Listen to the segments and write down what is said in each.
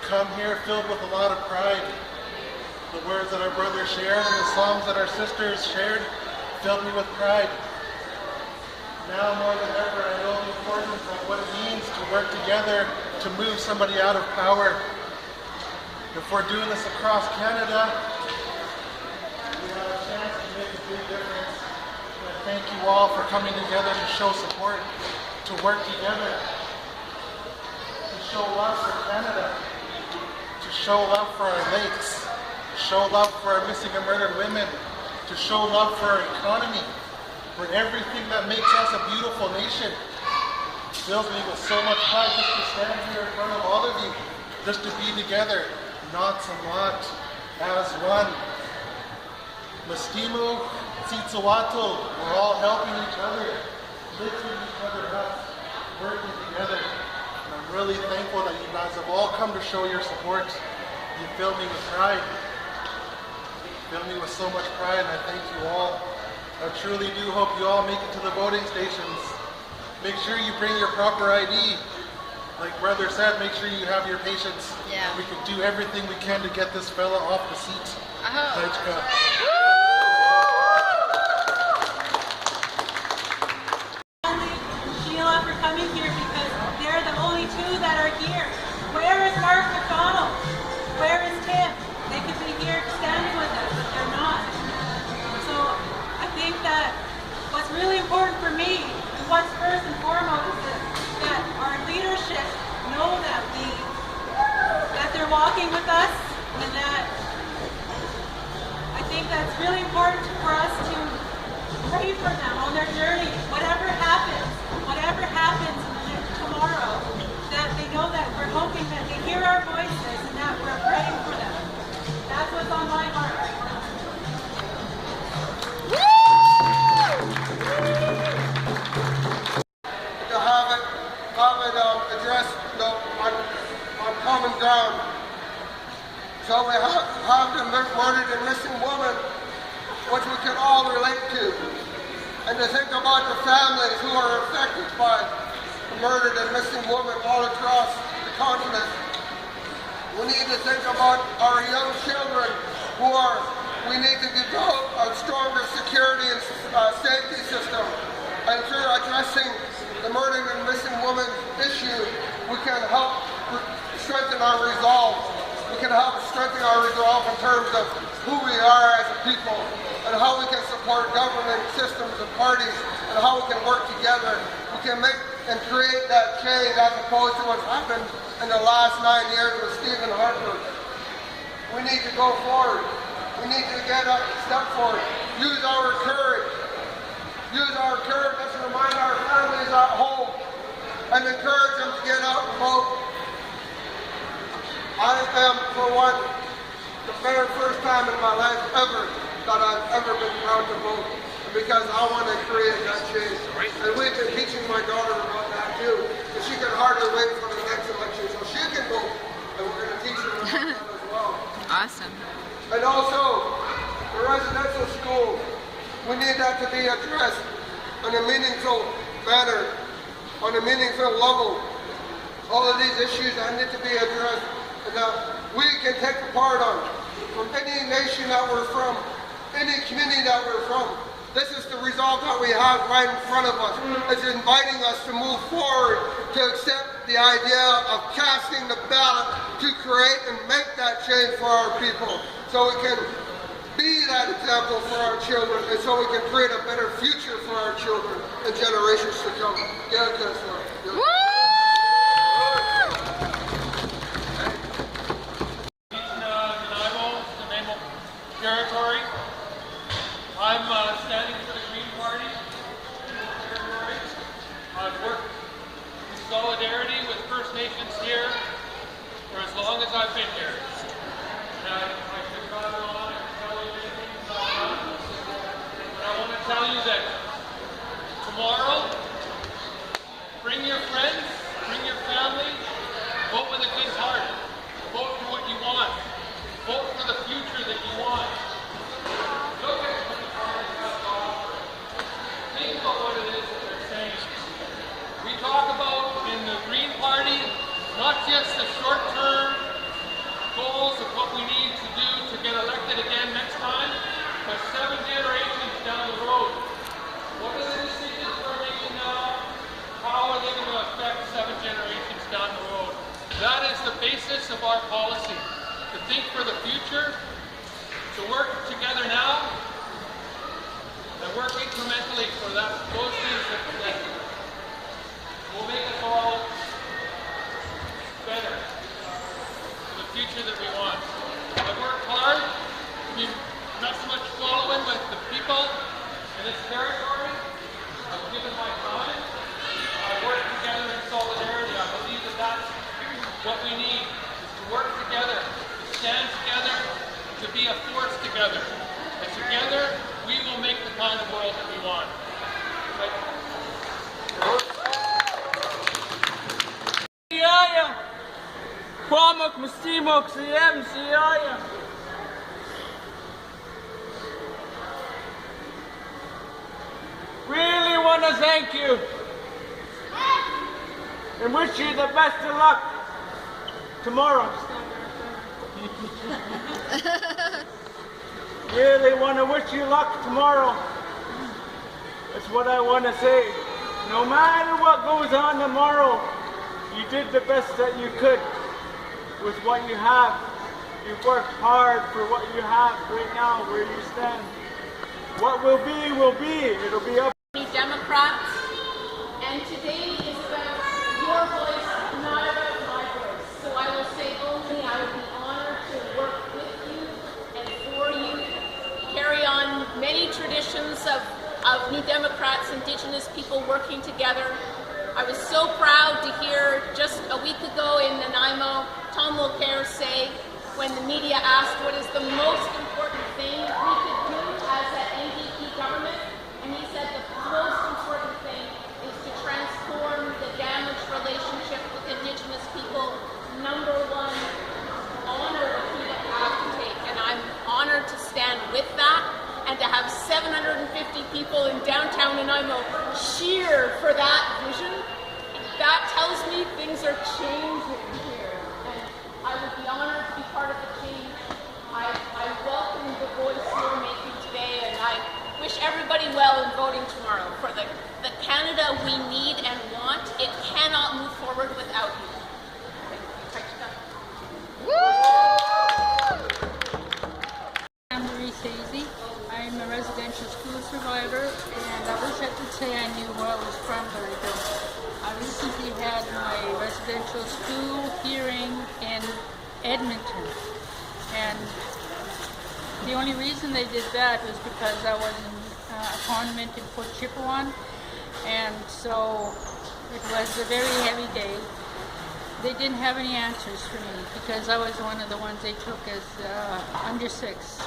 come here filled with a lot of pride. The words that our brothers shared and the songs that our sisters shared filled me with pride. Now more than ever, I know the importance of what it means to work together to move somebody out of power. If we're doing this across Canada, we have a chance to make a big difference. And I thank you all for coming together to show support, to work together, to show love for Canada, to show love for our lakes, to show love for our missing and murdered women, to show love for our economy, for everything that makes us a beautiful nation. It fills me with so much pride just to stand here in front of all of you, just to be together, not somewhat, as one. Mastimo, Tsitsuwato, we're all helping each other, lifting each other up, working together. And I'm really thankful that you guys have all come to show your support. You fill me with pride. You fill me with so much pride, and I thank you all. I truly do hope you all make it to the voting stations. Make sure you bring your proper ID. Like brother said, make sure you have your patience. Yeah. We can do everything we can to get this fella off the seat. Thank Sheila for coming here because they're the only two that are here. Where is Mark McDonald? Where is Tim? They could be here standing with us, but they're not. So I think that what's really important for me, and what's first and foremost, is that our leadership know that they're walking with us, and that I think that's really important for us to pray for them on their journey. Whatever happens tomorrow, that they know that we're hoping that they hear our voices and that we're praying for them. That's what's on my heart right now. To have it addressed on common ground. So we have the murdered and missing woman, which we can all relate to. And to think about the families who are affected by the murdered and missing woman all across the continent. We need to think about our young children we need to develop a stronger security and safety system. And through addressing the murdered and missing woman issue, we can help strengthen our resolve. We can help strengthen our resolve in terms of who we are as a people and how we can support government systems and parties and how we can work together. We can make and create that change as opposed to what's happened in the last 9 years with Stephen Harper. We need to go forward. We need to get up, step forward, use our courage. Use our courage. Let's remind our families at home and encourage them to get out and vote. I am, for one, the very first time in my life ever that I've ever been proud to vote, because I want to create that change. And we've been teaching my daughter about that too. And she can hardly wait for the next election so she can vote. And we're going to teach her about that as well. Awesome. And also, the residential schools, we need that to be addressed in a meaningful manner, on a meaningful level. All of these issues that need to be addressed and that we can take a part on, from any nation that we're from, any community that we're from. This is the result that we have right in front of us. It's inviting us to move forward, to accept the idea of casting the ballot to create and make that change for our people, so we can be that example for our children, and so we can create a better future for our children and generations to come. NANAIMO territory. I'm standing for the Green Party territory. I've worked in solidarity with First Nations here for as long as I've been here. And I could go on and tell you anything about that. But I want to tell you that tomorrow, bring your friends, bring your family, vote with a good heart. Vote for what you want. Vote for the future that you want. Look at what the party has to offer. Think about what it is that they're saying. We talk about in the Green Party not just the short-term 7 generations down the road. What are the decisions we're making now? How are they going to affect 7 generations down the road? That is the basis of our policy. To think for the future, to work together now, and work incrementally for those things that will make us all better for the future that we want. I've worked hard to be not so much following with the people in this territory. I've given my time. I've worked together in solidarity. I believe that that's what we need, is to work together, to stand together, to be a force together. And together, we will make the kind of world that we want. Really want to thank you and wish you the best of luck tomorrow. Really want to wish you luck tomorrow. That's what I want to say. No matter what goes on tomorrow, you did the best that you could with what you have. You worked hard for what you have right now, where you stand. What will be, will be. It'll be up. Democrats, and today is about your voice, not about my voice. So I will say only I would be honored to work with you and for you, carry on many traditions of New Democrats, Indigenous people working together. I was so proud to hear just a week ago in NANAIMO, Tom Mulcair say, when the media asked what is the most important thing we could do as an NDP government, and he said the most important thing is to transform the damaged relationship with Indigenous people. Number one, honor what we have to take, and I'm honored to stand with that and to have 750 people in downtown Nanaimo cheer for that vision. That tells me things are changing here, and I would be honored to be part of the change. I welcome the voice you're making today, and I wish everybody well in voting tomorrow for the Canada we need and want. It cannot move forward without you. I'm Marie Sazy. I'm a residential school survivor, and I wish I could say I knew where I was from, but I don't. I recently had my residential school hearing in Edmonton, and the only reason they did that was because I was in a tournament in Port Chipewyan, and so it was a very heavy day. They didn't have any answers for me because I was one of the ones they took as under 6.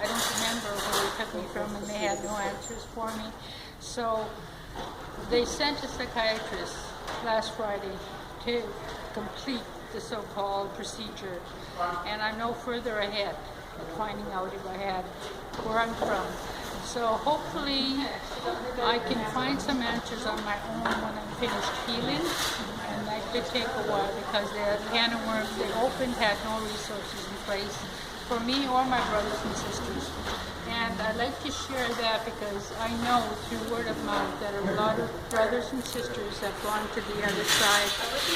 I don't remember where they took me from, and they had no answers for me. So they sent a psychiatrist last Friday to complete the so-called procedure, and I'm no further ahead at finding out if I had where I'm from. So hopefully I can find some answers on my own when I'm finished healing, and that could take a while because the can of worms they opened had no resources in place for me or my brothers and sisters. And I'd like to share that because I know through word of mouth that a lot of brothers and sisters have gone to the other side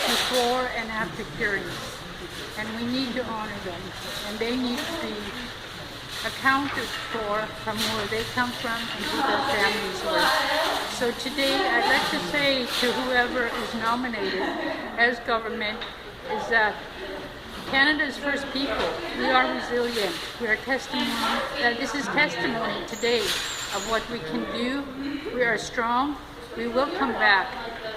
before and after curing. And we need to honor them, and they need to be accounted for from where they come from and who their families were. So today I'd like to say to whoever is nominated as government is that Canada's first people, we are resilient. We are testimony, this is testimony today of what we can do. We are strong. We will come back.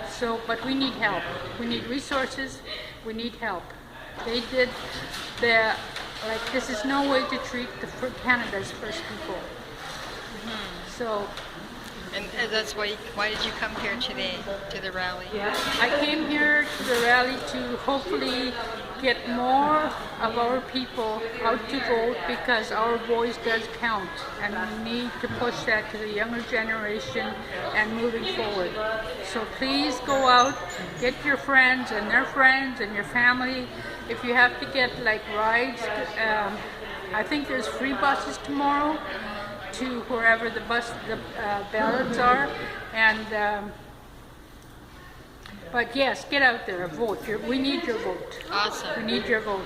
So, but we need help. We need resources. We need help. They did this is no way to treat Canada's first people. So. And that's why did you come here today to the rally? I came here to the rally to hopefully get more of our people out to vote because our voice does count, and we need to push that to the younger generation and moving forward. So please go out, get your friends and their friends and your family. If you have to get like rides, I think there's free buses tomorrow to wherever the ballots are. And but yes, get out there, vote. We need your vote. Awesome. We need your vote.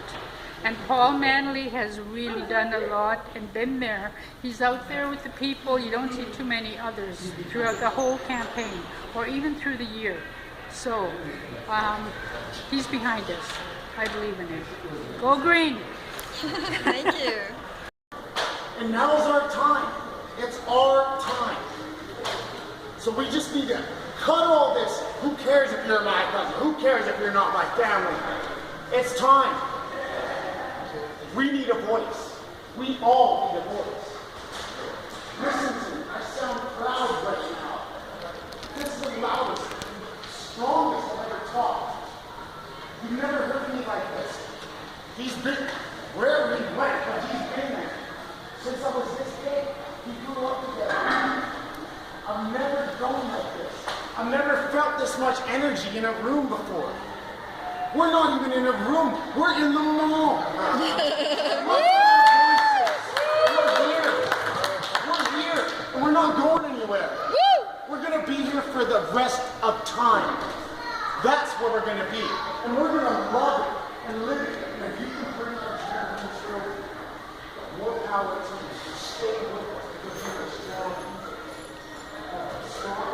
And Paul Manley has really done a lot and been there. He's out there with the people. You don't see too many others throughout the whole campaign or even through the year. So he's behind us. I believe in it. Go green. Thank you. And now's our time. It's our time. So we just need to cut all this. Who cares if you're my cousin? Who cares if you're not my family? It's time. We need a voice. We all need a voice. Listen to me. I sound proud right now. This is the loudest, strongest I've ever talked. You've never heard me like this. He's been, wherever he went, but he's been there. Since I was this big, we grew up together. I've never gone like this. I've never felt this much energy in a room before. We're not even in a room. We're in the mall. We're here. We're here. And we're not going anywhere. We're going to be here for the rest of time. That's what we're going to be. And we're going to love it and live it. And if you can bring our children and children, more power to you. Stay with us because you're strong. Strong.